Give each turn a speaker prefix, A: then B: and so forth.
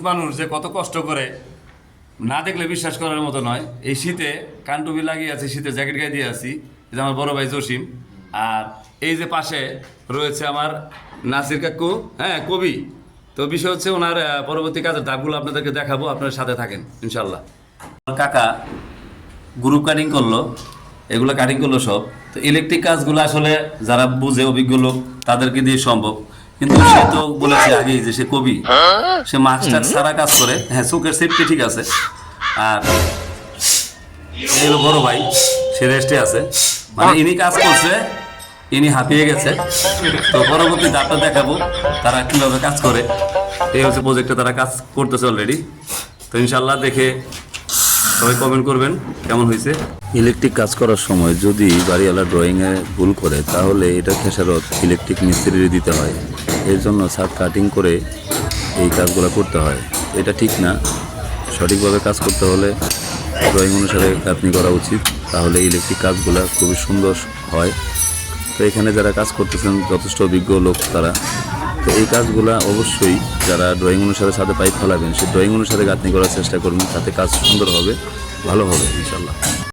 A: মানুষ যে কত কষ্ট করে না দেখলে বিশ্বাস করার মতো নয়। এই শীতে কানটুপি লাগিয়ে আছি, শীতে জ্যাকেট গায়ে দিয়ে আছি। এই যে আমার বড় ভাই জসিম, আর এই যে পাশে রয়েছে আমার নাসির কাকু, হ্যাঁ কবি। তো বিষয় হচ্ছে ওনার পরবর্তী কাজের ধাপগুলো আপনাদেরকে দেখাবো, আপনার সাথে থাকেন ইনশাল্লাহ। কাকা গ্রুপ কাটিং করলো, এগুলো কাটিং করলো সব। তো ইলেকট্রিক কাজগুলো আসলে যারা বুঝে অভিজ্ঞ লোক তাদেরকে দিয়ে সম্ভব, কিন্তু সে তো বলেছে আগেই যে সে কবি, সে মাস্টার সারা কাজ করে। হ্যাঁ, চোখের সেফটি ঠিক আছে। আর এই হলো বড় ভাই, সে রেস্টে আছে, মানে ইনি কাজ করছে, ইনি হাঁপিয়ে গেছে। তো পরবর্তী ধাপটা দেখাবো তারা কিভাবে কাজ করে। এই হচ্ছে প্রজেক্টে তারা কাজ করতেছে অলরেডি। তো ইনশাল্লাহ দেখে সবাই কমেন্ট করবেন কেমন হয়েছে।
B: ইলেকট্রিক কাজ করার সময় যদি বাড়িওয়ালা ড্রয়িংয়ে ভুল করে তাহলে এটা খেসারত ইলেকট্রিক মিস্ত্রির দিতে হয়। এর জন্য ছাদ কাটিং করে এই কাজগুলো করতে হয়। এটা ঠিক না। সঠিকভাবে কাজ করতে হলে ড্রয়িং অনুসারে গাঁথনি করা উচিত, তাহলে ইলেকট্রিক কাজগুলো খুবই সুন্দর হয়। তো এখানে যারা কাজ করতেছেন যথেষ্ট অভিজ্ঞ লোক তারা। তো এই কাজগুলা অবশ্যই যারা ড্রয়িং অনুসারে ছাদে পাইপ ফেলাবেন সেই ড্রয়িং অনুসারে গাঁথনি করার চেষ্টা করবেন, তাতে কাজ সুন্দর হবে, ভালো হবে ইনশাল্লাহ।